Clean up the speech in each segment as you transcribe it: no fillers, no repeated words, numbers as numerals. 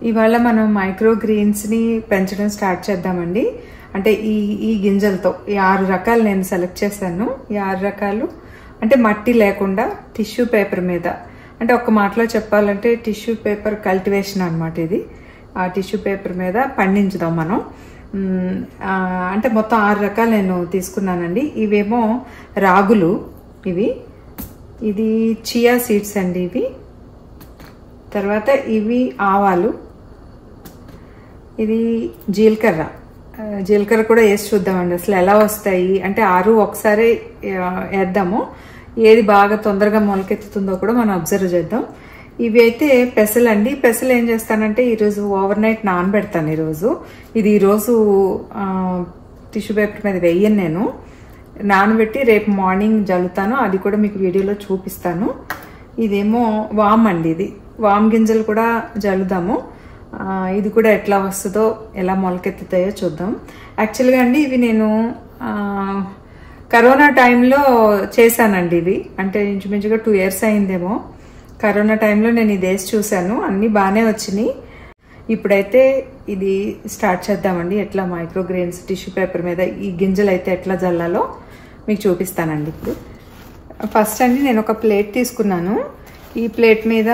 ఇవాళ మనం మైక్రో గ్రీన్స్ని పెంచడం స్టార్ట్ చేద్దామండి. అంటే ఈ గింజలతో ఈ 6 రకాలు నేను సెలెక్ట్ చేశాను. ఈ 6 రకాలు అంటే మట్టి లేకుండా టిష్యూ పేపర్ మీద, అంటే ఒక మాటలో చెప్పాలంటే టిష్యూ పేపర్ కల్టివేషన్ అనమాట ఇది. ఆ టిష్యూ పేపర్ మీద పండించుదాం మనం. అంటే మొత్తం 6 రకాలు నేను తీసుకున్నానండి. ఇవేమో రాగులు, ఇది చియా సీడ్స్ అండి ఇవి. తర్వాత ఇవి ఆవాలు, ఇది జీలకర్ర కూడా వేసి చూద్దామండి అసలు ఎలా వస్తాయి. అంటే 6 ఒకసారి వేద్దాము, ఏది బాగా తొందరగా మొలకెత్తుతుందో కూడా మనం అబ్జర్వ్ చేద్దాం. ఇవి అయితే పెసలండి. పెసలు ఏం చేస్తానంటే ఈరోజు ఓవర్ నైట్ నానబెడతాను. ఈరోజు టిష్యూ పేపర్ మీద వేయను, నేను నానబెట్టి రేపు మార్నింగ్ జల్లుతాను. అది కూడా మీకు వీడియోలో చూపిస్తాను. ఇదేమో వామ్ అండి, ఇది వామ్ గింజలు కూడా జల్లుదాము. ఇది కూడా ఎట్లా వస్తుందో, ఎలా మొలకెత్తుతాయో చూద్దాం. యాక్చువల్గా అండి ఇవి నేను కరోనా టైంలో చేశానండి. ఇవి అంటే ఇంచుమించుగా 2 years అయిందేమో. కరోనా టైంలో నేను ఇది వేసి చూశాను, అన్నీ బాగానే వచ్చినాయి. ఇప్పుడైతే ఇది స్టార్ట్ చేద్దామండి. ఎట్లా మైక్రో గ్రెయిన్స్ టిష్యూ పేపర్ మీద ఈ గింజలు అయితే ఎట్లా జల్లాలో మీకు చూపిస్తానండి. ఇప్పుడు ఫస్ట్ అండి నేను ఒక ప్లేట్ తీసుకున్నాను. ఈ ప్లేట్ మీద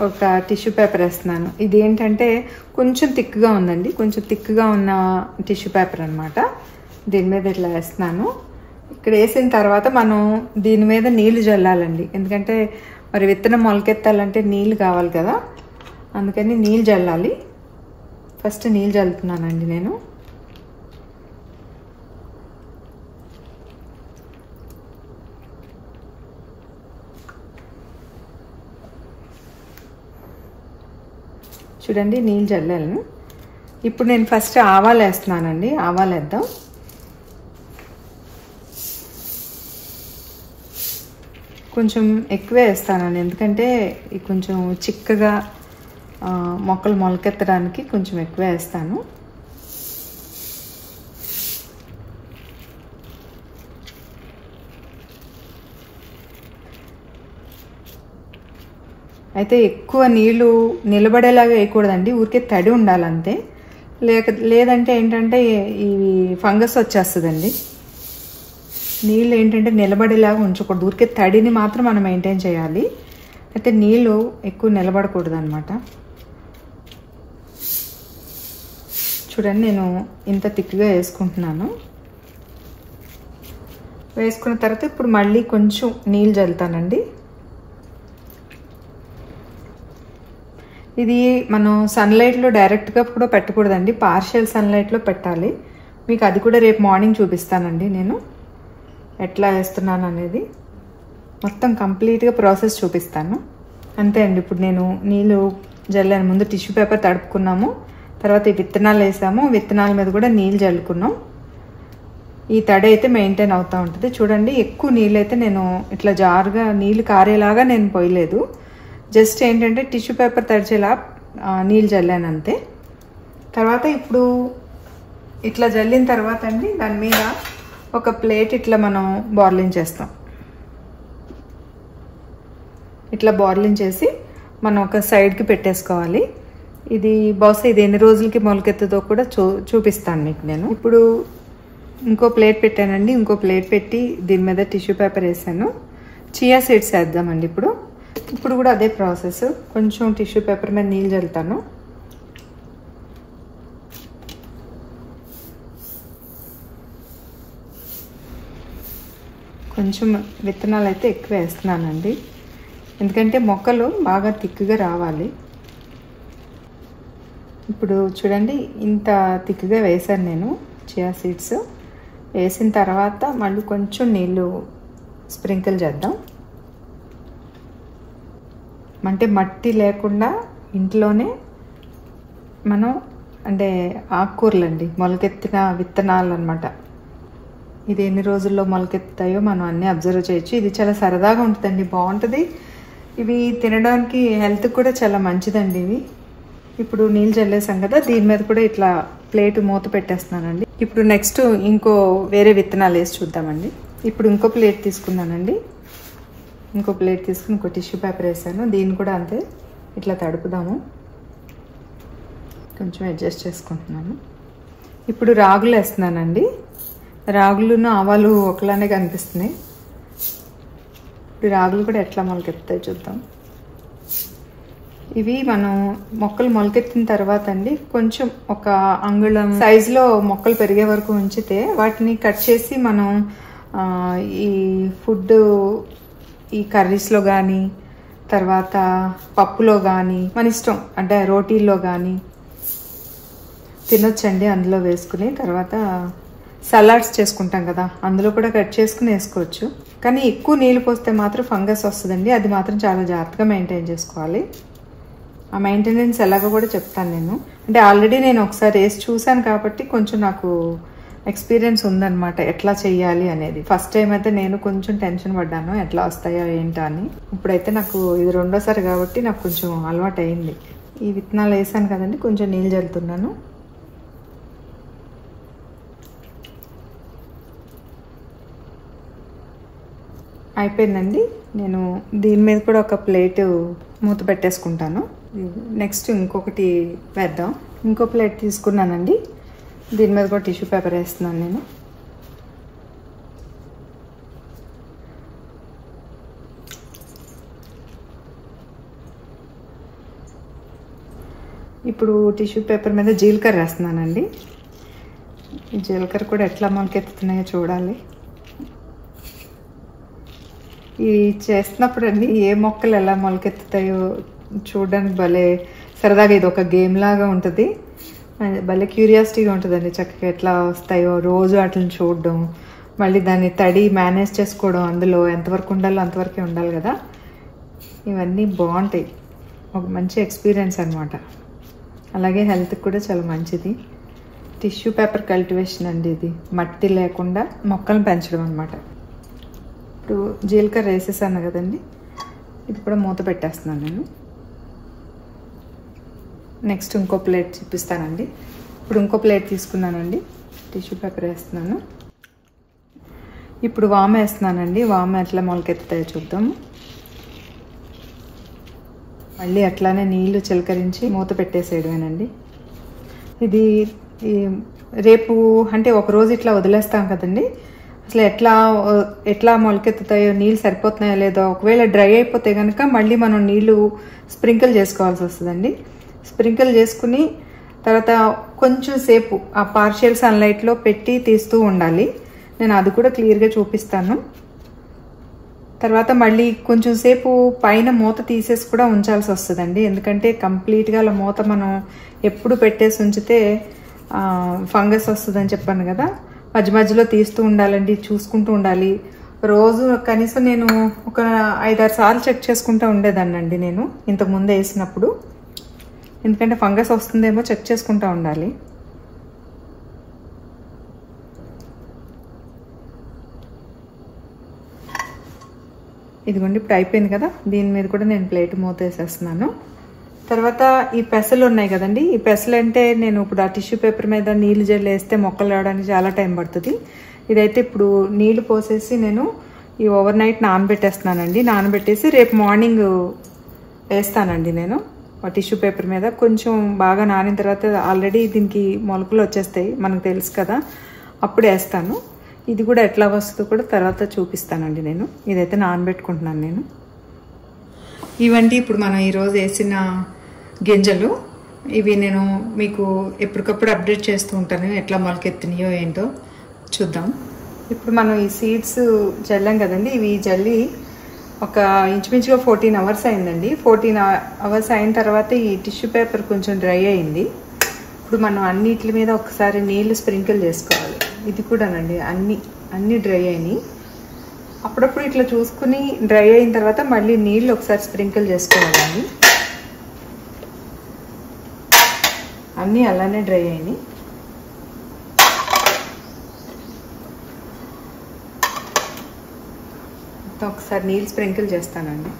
ఒక టిష్యూ పేపర్ వేస్తున్నాను. ఇది ఏంటంటే కొంచెం థిక్గా ఉందండి, కొంచెం థిక్గా ఉన్న టిష్యూ పేపర్ అనమాట. దీని మీద ఇట్లా వేస్తున్నాను. ఇక్కడ వేసిన తర్వాత మనం దీని మీద నీళ్లు జల్లాలండి. ఎందుకంటే మరి విత్తనం మొలకెత్తాలంటే నీళ్ళు కావాలి కదా, అందుకని నీళ్ళు జల్లాలి. ఫస్ట్ నీళ్ళు జల్లుతున్నానండి నేను. చూడండి నీళ్ళు జల్లాను. ఇప్పుడు నేను ఫస్ట్ ఆవాలు వేస్తున్నానండి. ఆవాలు వేద్దాం. కొంచెం ఎక్కువే వేస్తానండి, ఎందుకంటే కొంచెం చిక్కగా మొక్కలు మొలకెత్తడానికి కొంచెం ఎక్కువే వేస్తాను. అయితే ఎక్కువ నీళ్లు నిలబడేలాగా వేయకూడదండి, ఊరికే తడి ఉండాలంతే. లేదంటే ఏంటంటే ఇవి ఫంగస్ వచ్చేస్తుందండి. నీళ్ళు ఏంటంటే నిలబడేలాగా ఉంచకూడదు, ఊరికే తడిని మాత్రం మనం మెయింటైన్ చేయాలి. అయితే నీళ్ళు ఎక్కువ నిలబడకూడదు అనమాట. చూడండి నేను ఇంత థిక్గా వేసుకుంటున్నాను. వేసుకున్న తర్వాత ఇప్పుడు మళ్ళీ కొంచెం నీళ్ళు జల్లుతానండి. ఇది మనం సన్లైట్లో డైరెక్ట్గా కూడా పెట్టకూడదండి, పార్షియల్ సన్లైట్లో పెట్టాలి. మీకు అది కూడా రేపు మార్నింగ్ చూపిస్తానండి నేను ఎట్లా వేస్తున్నాను అనేది. మొత్తం కంప్లీట్గా ప్రాసెస్ చూపిస్తాను. అంతే అండి. ఇప్పుడు నేను నీళ్ళు జల్లాను. ముందు టిష్యూ పేపర్ తడుపుకున్నాము, తర్వాత ఈ విత్తనాలు వేసాము, విత్తనాల మీద కూడా నీళ్ళు జల్లుకున్నాం. ఈ తడి అయితే మెయింటైన్ అవుతూ ఉంటుంది. చూడండి ఎక్కువ నీళ్ళు అయితే నేను ఇట్లా జారుగా నీళ్ళు కారేలాగా నేను పోయలేదు, జస్ట్ ఏంటంటే టిష్యూ పేపర్ తడిచేలా నీళ్ళు జల్లాను అంతే. తర్వాత ఇప్పుడు ఇట్లా జల్లిన తర్వాత అండి దాని మీద ఒక ప్లేట్ ఇట్లా మనం బార్లింగ్ చేస్తాం. ఇట్లా బార్లింగ్ చేసి మనం ఒక సైడ్కి పెట్టేసుకోవాలి. ఇది బహుశా ఇది ఎన్ని రోజులకి మొలకెత్తుతో కూడా చూపిస్తాను మీకు నేను. ఇప్పుడు ఇంకో ప్లేట్ పెట్టానండి. ఇంకో ప్లేట్ పెట్టి దీని మీద టిష్యూ పేపర్ వేసాను. చియా సీడ్స్ వేద్దామండి. ఇప్పుడు కూడా అదే ప్రాసెస్. కొంచెం టిష్యూ పేపర్ మీద నీళ్ళు జల్లుతాను. కొంచెం విత్తనాలు అయితే ఎక్కువ వేస్తున్నానండి, ఎందుకంటే మొక్కలు బాగా థిక్గా రావాలి. ఇప్పుడు చూడండి ఇంత థిక్గా వేసాను నేను చియా సీడ్స్. వేసిన తర్వాత మళ్ళీ కొంచెం నీళ్ళు స్ప్రింకిల్ చేద్దాం. అంటే మట్టి లేకుండా ఇంట్లోనే మనం అంటే ఆకుకూరలండి, మొలకెత్తిన విత్తనాలు అనమాట. ఇది ఎన్ని రోజుల్లో మొలకెత్తుతాయో మనం అన్నీ అబ్జర్వ్ చేయొచ్చు. ఇది చాలా సరదాగా ఉంటుందండి, బాగుంటుంది. ఇవి తినడానికి హెల్త్ కూడా చాలా మంచిదండి ఇవి. ఇప్పుడు నీళ్ళు జల్లేసాం కదా, దీని మీద కూడా ఇట్లా ప్లేట్ మూత పెట్టేస్తున్నానండి. ఇప్పుడు నెక్స్ట్ ఇంకో వేరే విత్తనాలు వేసి చూద్దామండి. ఇప్పుడు ఇంకో ప్లేట్ తీసుకున్నానండి. ఇంకో ప్లేట్ తీసుకుని ఇంకో టిష్యూ పేపర్ వేసాను. దీన్ని కూడా అంతే ఇట్లా తడుపుదాము. కొంచెం అడ్జస్ట్ చేసుకుంటున్నాను. ఇప్పుడు రాగులు వేస్తున్నానండి. రాగులును ఆవాలు ఒకలానే కనిపిస్తున్నాయి. ఇప్పుడు రాగులు కూడా ఎట్లా మొలకెత్తాయి చూద్దాం. ఇవి మనం మొక్కలు మొలకెత్తిన తర్వాత అండి కొంచెం ఒక అంగుళం సైజులో మొక్కలు పెరిగే వరకు ఉంచితే వాటిని కట్ చేసి మనం ఈ ఫుడ్ ఈ కర్రీస్లో కానీ తర్వాత పప్పులో కానీ మన ఇష్టం, అంటే రోటీల్లో కానీ తినొచ్చండి. అందులో వేసుకుని తర్వాత సలాడ్స్ చేసుకుంటాం కదా, అందులో కూడా కట్ చేసుకుని వేసుకోవచ్చు. కానీ ఎక్కువ నీళ్ళు పోస్తే మాత్రం ఫంగస్ వస్తుందండి. అది మాత్రం చాలా జాగ్రత్తగా మెయింటైన్ చేసుకోవాలి. ఆ మెయింటెనెన్స్ ఎలాగో కూడా చెప్తాను నేను. అంటే ఆల్రెడీ నేను ఒకసారి వేసి చూశాను కాబట్టి కొంచెం నాకు ఎక్స్పీరియన్స్ ఉందన్నమాట ఎట్లా చెయ్యాలి అనేది. ఫస్ట్ టైం అయితే నేను కొంచెం టెన్షన్ పడ్డాను ఎట్లా వస్తాయో ఏంటో అని. ఇప్పుడైతే నాకు ఇది రెండోసారి కాబట్టి నాకు కొంచెం అలవాటు అయింది. ఈ విత్తనాలు వేసాను కదండి, కొంచెం నీళ్ళు జల్లుతున్నాను. అయిపోయిందండి. నేను దీని మీద కూడా ఒక ప్లేట్ మూత పెట్టేసుకుంటాను. నెక్స్ట్ ఇంకొకటి వేద్దాం. ఇంకో ప్లేట్ తీసుకున్నానండి. దీని మీద కూడా టిష్యూ పేపర్ వేస్తున్నాను నేను. ఇప్పుడు టిష్యూ పేపర్ మీద జీలకర్ర వేస్తున్నానండి. ఈ జీలకర్ర కూడా ఎట్లా మొలకెత్తుతున్నాయో చూడాలి. ఇది చేస్తున్నప్పుడు అండి ఏ మొక్కలు ఎలా మొలకెత్తుతాయో చూడడానికి భలే సరదాగా, ఇది ఒక గేమ్ లాగా ఉంటుంది. భలే క్యూరియాసిటీగా ఉంటుందండి. చక్కగా ఎట్లా వస్తాయో రోజు వాటిని చూడడం, మళ్ళీ దాన్ని తడి మేనేజ్ చేసుకోవడం, అందులో ఎంతవరకు ఉండాలో అంతవరకే ఉండాలి కదా. ఇవన్నీ బాగుంటాయి. ఒక మంచి ఎక్స్పీరియన్స్ అనమాట. అలాగే హెల్త్కి కూడా చాలా మంచిది. టిష్యూ పేపర్ కల్టివేషన్ అండి ఇది. మట్టి లేకుండా మొక్కలను పెంచడం అనమాట. ఇప్పుడు జీలకర్ర వేసేసాను కదండి, ఇది కూడా మూత పెట్టేస్తున్నాను నేను. నెక్స్ట్ ఇంకో ప్లేట్ చూపిస్తానండి. ఇప్పుడు ఇంకో ప్లేట్ తీసుకున్నానండి, టిష్యూ పేపర్ వేస్తున్నాను. ఇప్పుడు వామ వేస్తున్నానండి. వామ ఎట్లా మొలకెత్తుతాయో చూద్దాము. మళ్ళీ అట్లానే నీళ్లు చిలకరించి మూత పెట్టేసేయడమేనండి. ఇది రేపు అంటే ఒకరోజు ఇట్లా వదిలేస్తాం కదండి, అసలు ఎట్లా మొలకెత్తుతాయో, నీళ్ళు సరిపోతున్నాయో లేదో, ఒకవేళ డ్రై అయిపోతే కనుక మళ్ళీ మనం నీళ్లు స్ప్రింకిల్ చేసుకోవాల్సి వస్తుందండి. స్ప్రింకిల్ చేసుకుని తర్వాత కొంచెం సేపు ఆ పార్షియల్ సన్లైట్లో పెట్టి తీస్తూ ఉండాలి. నేను అది కూడా క్లియర్గా చూపిస్తాను. తర్వాత మళ్ళీ కొంచెం సేపు పైన మూత తీసేసి కూడా ఉంచాల్సి వస్తుందండి. ఎందుకంటే కంప్లీట్గా అలా మూత మనం ఎప్పుడు పెట్టేసి ఉంచితే ఫంగస్ వస్తుందని చెప్పాను కదా. మధ్య మధ్యలో తీస్తూ ఉండాలండి, చూసుకుంటూ ఉండాలి. రోజు కనీసం నేను ఒక 5-6 సార్లు చెక్ చేసుకుంటూ ఉండేదాన్నండి నేను ఇంతకుముందు వేసినప్పుడు. ఎందుకంటే ఫంగస్ వస్తుందేమో చెక్ చేసుకుంటూ ఉండాలి. ఇదిగోండి ఇప్పుడు అయిపోయింది కదా. దీని మీద కూడా నేను ప్లేట్ మూత వేసేస్తున్నాను. తర్వాత ఈ పెసలు ఉన్నాయి కదండి, ఈ పెసలు అంటే నేను ఇప్పుడు ఆ టిష్యూ పేపర్ మీద నీళ్లు జల్లి వేస్తే మొక్కలు రావడానికి చాలా టైం పడుతుంది. ఇదైతే ఇప్పుడు నీళ్లు పోసేసి నేను ఈ ఓవర్ నైట్ నానబెట్టేస్తున్నానండి. నానబెట్టేసి రేపు మార్నింగ్ వేస్తానండి నేను ఆ టిష్యూ పేపర్ మీద. కొంచెం బాగా నానిన తర్వాత ఆల్రెడీ దీనికి మొలకలు వచ్చేస్తాయి, మనకు తెలుసు కదా, అప్పుడు వేస్తాను. ఇది కూడా ఎట్లా వస్తుందో కూడా తర్వాత చూపిస్తానండి నేను. ఇదైతే నానబెట్టుకుంటున్నాను నేను. ఇవంటి ఇప్పుడు మనం ఈరోజు వేసిన గింజలు. ఇవి నేను మీకు ఎప్పటికప్పుడు అప్డేట్ చేస్తూ ఉంటాను ఎట్లా మొలకెత్తినాయో ఏంటో చూద్దాం. ఇప్పుడు మనం ఈ సీడ్స్ జల్లాం కదండి, ఇవి జల్లి ఒక ఇంచుమించుగా 14 అవర్స్ అయిందండి. 14 అవర్స్ అయిన తర్వాత ఈ టిష్యూ పేపర్ కొంచెం డ్రై అయింది. ఇప్పుడు మనం అన్నిటి మీద ఒకసారి నీళ్లు స్ప్రింకిల్ చేసుకోవాలి. ఇది కూడానండి అన్నీ డ్రై అయినాయి. అప్పుడప్పుడు ఇట్లా చూసుకుని డ్రై అయిన తర్వాత మళ్ళీ నీళ్ళు ఒకసారి స్ప్రింకిల్ చేసుకోవాలండి. అన్నీ అలానే డ్రై అయినాయి. ఒకసారి నీళ్ళు స్ప్రింకిల్ చేస్తానండి.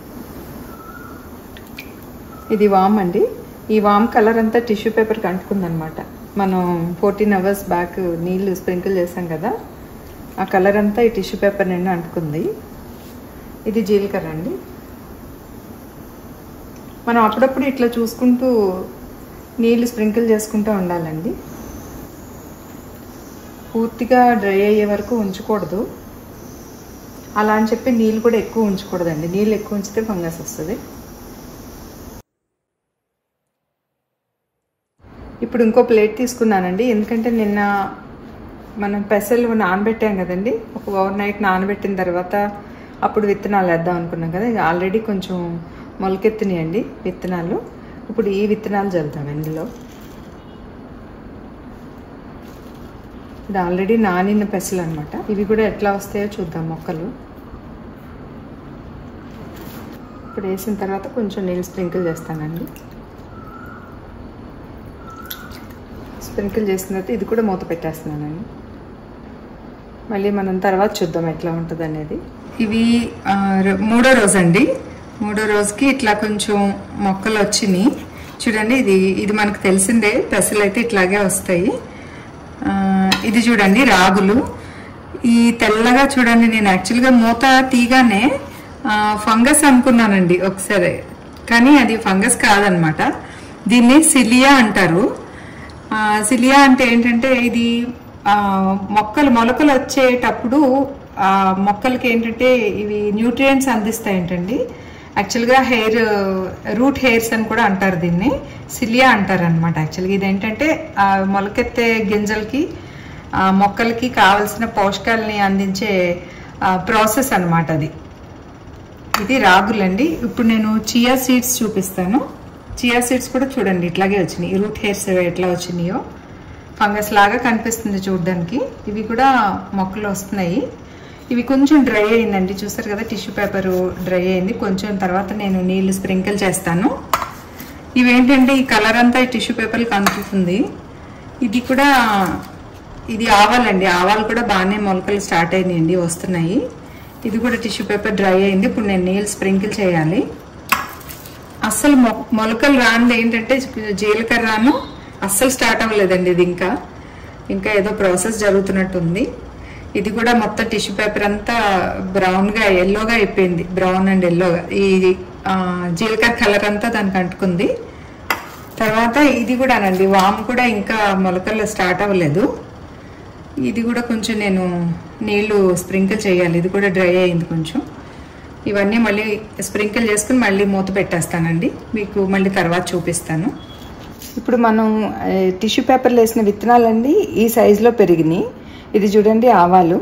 ఇది వామ్ అండి. ఈ వామ్ కలర్ అంతా టిష్యూ పేపర్కి అంటుకుందనమాట. మనం 14 అవర్స్ బ్యాక్ నీళ్ళు స్ప్రింకిల్ చేసాం కదా, ఆ కలర్ అంతా ఈ టిష్యూ పేపర్ నిండా అంటుకుంది. ఇది జీలకర్ర అండి. మనం అప్పుడప్పుడు ఇట్లా చూసుకుంటూ నీళ్ళు స్ప్రింకిల్ చేసుకుంటూ ఉండాలండి. పూర్తిగా డ్రై అయ్యే వరకు ఉంచకూడదు. అలా అని చెప్పి నీళ్ళు కూడా ఎక్కువ ఉంచకూడదండి. నీళ్ళు ఎక్కువ ఉంచితే ఫంగస్ వస్తుంది. ఇప్పుడు ఇంకో ప్లేట్ తీసుకున్నానండి. ఎందుకంటే నిన్న మనం పెసలు నానబెట్టాం కదండి. ఒక ఓవర్ నైట్ నానబెట్టిన తర్వాత అప్పుడు విత్తనాలు వేద్దాం అనుకున్నాం కదా. ఇక ఆల్రెడీ కొంచెం మొలకెత్తినాయండి విత్తనాలు. ఇప్పుడు ఈ విత్తనాలు చల్లుతాం ఇందులో. ఇది ఆల్రెడీ నానిన పెసలు అనమాట. ఇవి కూడా ఎట్లా వస్తాయో చూద్దాం మొక్కలు. ఇప్పుడు వేసిన తర్వాత కొంచెం నీళ్ళు స్ప్రింకిల్ చేస్తానండి. స్ప్రింకిల్ చేసిన తర్వాత ఇది కూడా మూత పెట్టేస్తున్నానండి. మళ్ళీ మనం తర్వాత చూద్దాం ఎట్లా ఉంటుంది అనేది. ఇవి 3వ రోజు అండి. 3వ రోజుకి ఇట్లా కొంచెం మొక్కలు వచ్చినాయి చూడండి. ఇది మనకు తెలిసిందే, పెసలు అయితే ఇట్లాగే వస్తాయి. ఇది చూడండి రాగులు. ఈ తెల్లగా చూడండి, నేను యాక్చువల్గా మూత తీగానే ఫంగస్ అనుకున్నానండి ఒకసారి, కానీ అది ఫంగస్ కాదనమాట. దీన్ని సిలియా అంటారు. సిలియా అంటే ఏంటంటే ఇది మొలకలు వచ్చేటప్పుడు మొక్కలకి ఏంటంటే ఇవి న్యూట్రియంట్స్ అందిస్తాయి ఏంటండి. యాక్చువల్గా రూట్ హెయిర్స్ అని కూడా అంటారు దీన్ని. సిలియా అంటారు అనమాట. యాక్చువల్గా ఇది ఏంటంటే మొలకెత్తే గింజలకి మొక్కలకి కావలసిన పోషకాలని అందించే ప్రాసెస్ అనమాట అది. ఇది రాగులండి. ఇప్పుడు నేను చియా సీడ్స్ చూపిస్తాను. చియా సీడ్స్ కూడా చూడండి ఇట్లాగే వచ్చినాయి. రూట్ హెయిర్స్ ఎట్లా వచ్చినాయో ఫంగస్ లాగా కనిపిస్తుంది చూడడానికి. ఇవి కూడా మొక్కలు వస్తున్నాయి. ఇవి కొంచెం డ్రై అయిందండి, చూసారు కదా. టిష్యూ పేపర్ డ్రై అయింది కొంచెం. తర్వాత నేను నీళ్లు స్ప్రింకిల్ చేస్తాను. ఇవేంటంటే ఈ కలర్ అంతా ఈ టిష్యూ పేపర్కి కనిపిస్తుంది. ఇది ఆవాలండి. ఆవాలు కూడా బాగానే మొలకలు స్టార్ట్ అయినాయండి, వస్తున్నాయి. ఇది కూడా టిష్యూ పేపర్ డ్రై అయింది. ఇప్పుడు నేను నీళ్ళు స్ప్రింకిల్ చేయాలి. అస్సలు మొలకలు రానిది ఏంటంటే జీలకర్రను అస్సలు స్టార్ట్ అవ్వలేదండి. ఇది ఇంకా ఏదో ప్రాసెస్ జరుగుతున్నట్టుంది. ఇది కూడా మొత్తం టిష్యూ పేపర్ అంతా బ్రౌన్గా ఎల్లోగా అయిపోయింది. బ్రౌన్ అండ్ ఎల్లోగా ఈ జీలకర్ర కలర్ అంతా దానికి అంటుకుంది. తర్వాత ఇది కూడానండి, వాము కూడా ఇంకా మొలకలు స్టార్ట్ అవ్వలేదు. ఇది కూడా కొంచెం నేను నీళ్లు స్ప్రింకిల్ చేయాలి. ఇది కూడా డ్రై అయింది కొంచెం. ఇవన్నీ మళ్ళీ స్ప్రింకిల్ చేసుకుని మళ్ళీ మూత పెట్టేస్తానండి. మీకు మళ్ళీ తర్వాత చూపిస్తాను. ఇప్పుడు మనం టిష్యూ పేపర్లో వేసిన విత్తనాలండి ఈ సైజులో పెరిగినాయి. ఇది చూడండి ఆవాలు.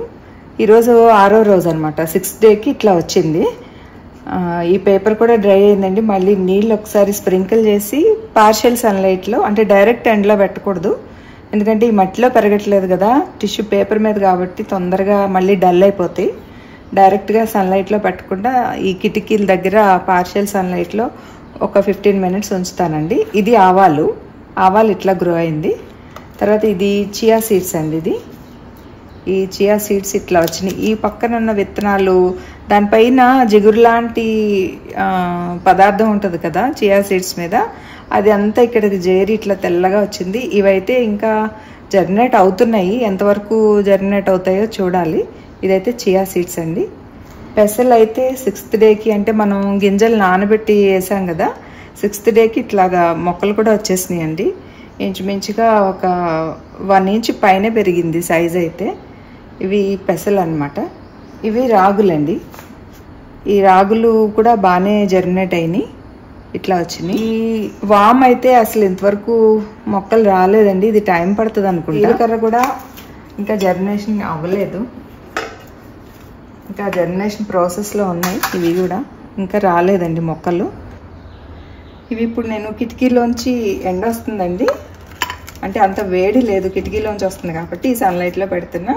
ఈరోజు 6వ రోజు అనమాట. 6th డేకి ఇట్లా వచ్చింది. ఈ పేపర్ కూడా డ్రై అయిందండి. మళ్ళీ నీళ్ళు ఒకసారి స్ప్రింకిల్ చేసి పార్షియల్ సన్లైట్లో, అంటే డైరెక్ట్ ఎండ్లో పెట్టకూడదు. ఎందుకంటే ఈ మట్టిలో పెరగట్లేదు కదా, టిష్యూ పేపర్ మీద కాబట్టి తొందరగా మళ్ళీ డల్ అయిపోతాయి. డైరెక్ట్గా సన్లైట్లో పెట్టకుండా ఈ కిటికీల దగ్గర పార్షియల్ సన్లైట్లో ఒక 15 minutes ఉంచుతానండి. ఇది ఆవాలు ఇట్లా గ్రో అయింది. తర్వాత ఇది చియా సీడ్స్ అండి. ఈ చియా సీడ్స్ ఇట్లా వచ్చినాయి. ఈ పక్కన ఉన్న విత్తనాలు దానిపైన జిగురు లాంటి పదార్థం ఉంటుంది కదా చియా సీడ్స్ మీద, అది అంతా ఇక్కడికి చేరి ఇట్లా తెల్లగా వచ్చింది. ఇవైతే ఇంకా జర్మినేట్ అవుతున్నాయి. ఎంతవరకు జర్మినేట్ అవుతాయో చూడాలి. ఇదైతే చియా సీడ్స్ అండి. పెసలు అయితే 6th డేకి, అంటే మనం గింజలు నానబెట్టి వేసాం కదా, 6th డేకి ఇట్లాగా మొక్కలు కూడా వచ్చేసినాయి అండి. ఇంచుమించుగా ఒక 1 inch పైన పెరిగింది సైజ్ అయితే. ఇవి పెసలు అనమాట. ఇవి రాగులండి. ఈ రాగులు కూడా బాగానే జర్మినేట్ అయినాయి, ఇట్లా వచ్చినాయి. ఈ వామ్ అయితే అసలు ఇంతవరకు మొక్కలు రాలేదండి. ఇది టైం పడుతుంది అనుకుంటా. జీలకర్ర కూడా ఇంకా జర్మినేషన్ అవ్వలేదు, ఇంకా జర్మినేషన్ ప్రాసెస్లో ఉన్నాయి. ఇవి కూడా ఇంకా రాలేదండి మొక్కలు. ఇవి ఇప్పుడు నేను కిటికీలోంచి ఎండ వస్తుందండి, అంటే అంత వేడి లేదు, కిటికీలోంచి వస్తుంది కాబట్టి ఈ సన్లైట్లో పెడుతున్నా.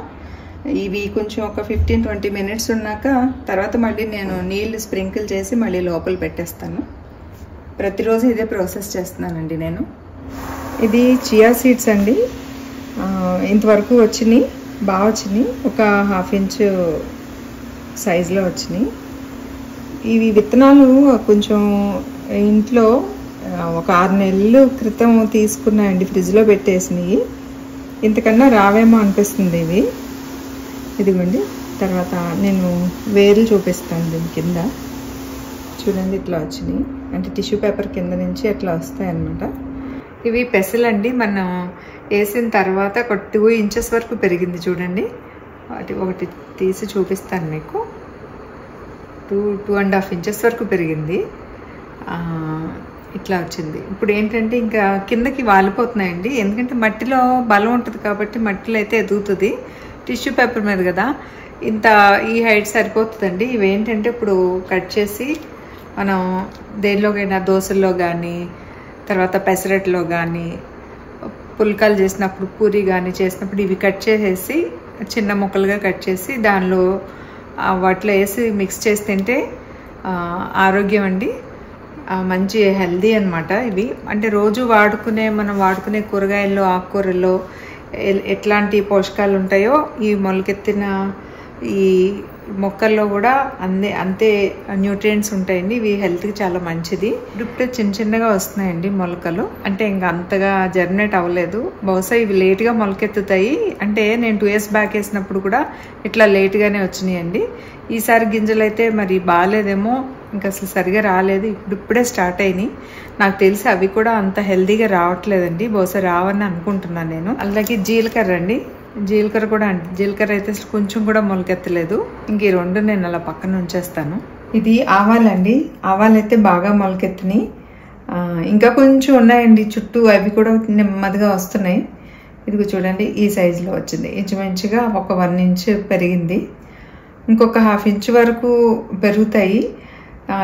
ఇవి కొంచెం ఒక 15-20 minutes ఉన్నాక తర్వాత మళ్ళీ నేను నీళ్ళు స్ప్రింకిల్ చేసి మళ్ళీ లోపల పెట్టేస్తాను. ప్రతిరోజు ఇదే ప్రాసెస్ చేస్తున్నానండి నేను. ఇది చియా సీడ్స్ అండి. ఇంతవరకు వచ్చినాయి, బాగా వచ్చినాయి. ఒక 1/2 inch సైజులో వచ్చినాయి. ఇవి విత్తనాలు కొంచెం ఇంట్లో ఒక 6 నెలలు క్రితం తీసుకున్నాయండి, ఫ్రిడ్జ్లో పెట్టేసినాయి. ఇంతకన్నా రావేమో అనిపిస్తుంది ఇవి. ఇదిగోండి. తర్వాత నేను వేర్లు చూపిస్తాను దీని కింద. చూడండి ఇట్లా వచ్చినాయి, అంటే టిష్యూ పేపర్ కింద నుంచి అట్లా వస్తాయి అన్నమాట. ఇవి పెసలండి. మనం వేసిన తర్వాత ఒక 2 ఇంచెస్ వరకు పెరిగింది చూడండి. ఒకటి తీసి చూపిస్తాను మీకు. 2.5 ఇంచెస్ వరకు పెరిగింది. ఇట్లా వచ్చింది. ఇప్పుడు ఏంటంటే ఇంకా కిందకి వాలిపోతున్నాయండి, ఎందుకంటే మట్టిలో బలం ఉంటుంది కాబట్టి మట్టిలో అయితే ఎదుగుతుంది. టిష్యూ పేపర్ మీద కదా, ఇంత ఈ హైట్ సరిపోతుందండి. ఇవేంటంటే ఇప్పుడు కట్ చేసి మనం దేనిలోకైనా దోశల్లో కానీ, తర్వాత పెసరట్లో కానీ, పుల్కాలు చేసినప్పుడు పూరి కానీ చేసినప్పుడు ఇవి కట్ చేసేసి చిన్న ముక్కలుగా కట్ చేసి దానిలో వాటిలో వేసి మిక్స్ చేసి తింటే ఆరోగ్యం అండి, మంచి హెల్దీ అనమాట. ఇవి అంటే రోజు మనం వాడుకునే కూరగాయల్లో, ఆకుకూరల్లో ఎట్లాంటి పోషకాలు ఉంటాయో ఈ మొలకెత్తిన ఈ మొక్కల్లో కూడా అంతే న్యూట్రియంట్స్ ఉంటాయండి. ఇవి హెల్త్కి చాలా మంచిది. ఇప్పుడు చిన్నగా వస్తున్నాయండి మొలకలు, అంటే ఇంకా అంతగా జర్మినేట్ అవ్వలేదు. బహుశా ఇవి లేట్గా మొలకెత్తుతాయి. అంటే నేను 2 years బ్యాక్ వేసినప్పుడు కూడా ఇట్లా లేట్గానే వచ్చినాయండి. ఈసారి గింజలు అయితే మరి బాగాలేదేమో, ఇంకా అసలు సరిగా రాలేదు. ఇప్పుడే స్టార్ట్ అయినాయి. నాకు తెలిసి అవి కూడా అంత హెల్తీగా రావట్లేదండి. బహుశా రావని అనుకుంటున్నాను నేను. అలాగే జీలకర్ర అండి, జీలకర్ర కూడా జీలకర్ర అయితే అసలు కొంచెం కూడా మొలకెత్తలేదు. ఇంక ఈ 2 నేను అలా పక్కన ఉంచేస్తాను. ఇది ఆవాలండి, ఆవాలు అయితే బాగా మొలకెత్తినాయి. ఇంకా కొంచెం ఉన్నాయండి చుట్టూ, అవి కూడా నెమ్మదిగా వస్తున్నాయి. ఇదిగో చూడండి, ఈ సైజులో వచ్చింది. ఇంచుమించుగా ఒక 1 inch పెరిగింది. ఇంకొక 1/2 inch వరకు పెరుగుతాయి.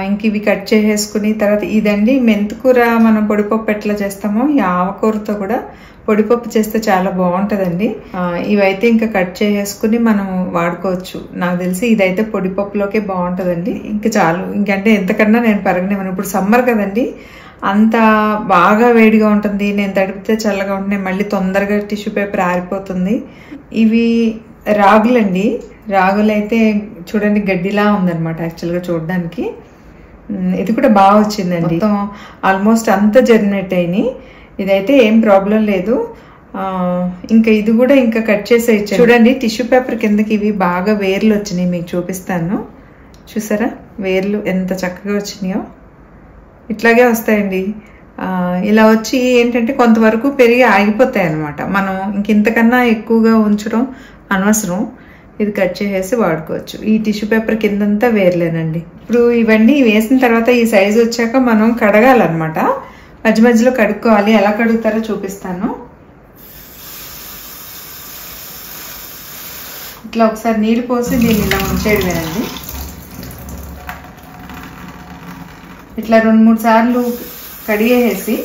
ఇంక ఇవి కట్ చేసేసుకుని తర్వాత ఇదండి మెంతికూర. మనం పొడిపప్పు ఎట్లా చేస్తామో ఈ ఆవకూరతో కూడా పొడిపప్పు చేస్తే చాలా బాగుంటుందండి. ఇవైతే ఇంకా కట్ చేసేసుకుని మనం వాడుకోవచ్చు. నాకు తెలిసి ఇదైతే పొడిపప్పులోకే బాగుంటుందండి. ఇంకా చాలు, ఇంకంటే ఎంతకన్నా నేను పెరగనివ్వను. ఇప్పుడు సమ్మర్ కదండి, అంత బాగా వేడిగా ఉంటుంది. నేను తడిపితే చల్లగా ఉంటున్నాయి, మళ్ళీ తొందరగా టిష్యూ పేపర్ ఆరిపోతుంది. ఇవి రాగులండి. రాగులు అయితే చూడండి గడ్డిలా ఉందన్నమాట యాక్చువల్గా చూడడానికి. ఇది కూడా బాగా వచ్చిందండి. మొత్తం ఆల్మోస్ట్ అంత జర్మినేట్ అయినాయి. ఇదైతే ఏం ప్రాబ్లం లేదు. ఇంకా ఇది కూడా ఇంకా కట్ చేసే ఇచ్చాను చూడండి. టిష్యూ పేపర్ కిందకి ఇవి బాగా వేర్లు వచ్చినాయి, మీకు చూపిస్తాను. చూసారా వేర్లు ఎంత చక్కగా వచ్చినాయో? ఇట్లాగే వస్తాయండి. ఇలా వచ్చి ఏంటంటే కొంతవరకు పెరిగి ఆగిపోతాయి అన్నమాట. మనం ఇంతకన్నా ఎక్కువగా ఉంచడం అనవసరం. ఇది కట్ చేసేసి వాడుకోవచ్చు. ఈ టిష్యూ పేపర్ కిందంతా వేర్లేనండి. ఇప్పుడు ఇవన్నీ వేసిన తర్వాత ఈ సైజు వచ్చాక మనం కడగాలన్నమాట. మధ్య మధ్యలో కడుక్కోవాలి. ఎలా కడుగుతారో చూపిస్తాను. ఇట్లా ఒకసారి నీళ్ళు పోసి దీన్ని ఇలా ఉంచేయడమేనండి. ఇట్లా 2-3 సార్లు కడిగేసి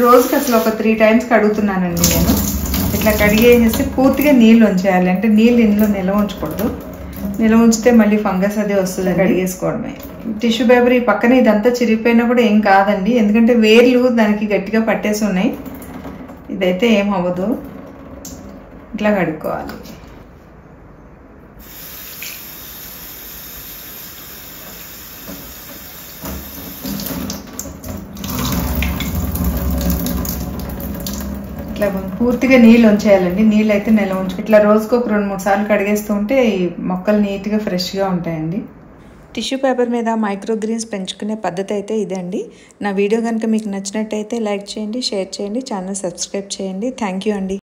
రోజుకి అసలు ఒక 3 times కడుగుతున్నానండి నేను. ఇట్లా కడిగేసి పూర్తిగా నీళ్ళు ఉంచేయాలి. అంటే నీళ్ళు ఇందులో నిల్వ ఉంచకూడదు. నిల్వ ఉంచితే మళ్ళీ ఫంగస్ అదే వస్తుంది. కడిగేసుకోవడమే. టిష్యూ పేపర్ ఈ పక్కన ఇదంతా చిరిగిపోయినా కూడా ఏం కాదండి, ఎందుకంటే వేర్లు దానికి గట్టిగా పట్టేసి ఉన్నాయి. ఇదైతే ఏం అవ్వదు. ఇట్లా కడుక్కోవాలి. ఇట్లా పూర్తిగా నీళ్ళు ఉంచేయాలండి. నీళ్ళు అయితే నిల్వ ఉంచు. ఇట్లా రోజుకు ఒక 2-3 సార్లు కడిగేస్తూ ఉంటే ఈ మొక్కలు నీట్గా ఫ్రెష్గా ఉంటాయండి. టిష్యూ పేపర్ మీద మైక్రోగ్రీన్స్ పెంచుకునే పద్ధతి అయితే ఇదే అండి. నా వీడియో కనుక మీకు నచ్చినట్టయితే లైక్ చేయండి, షేర్ చేయండి, ఛానల్ సబ్స్క్రైబ్ చేయండి. థ్యాంక్ యూ అండి.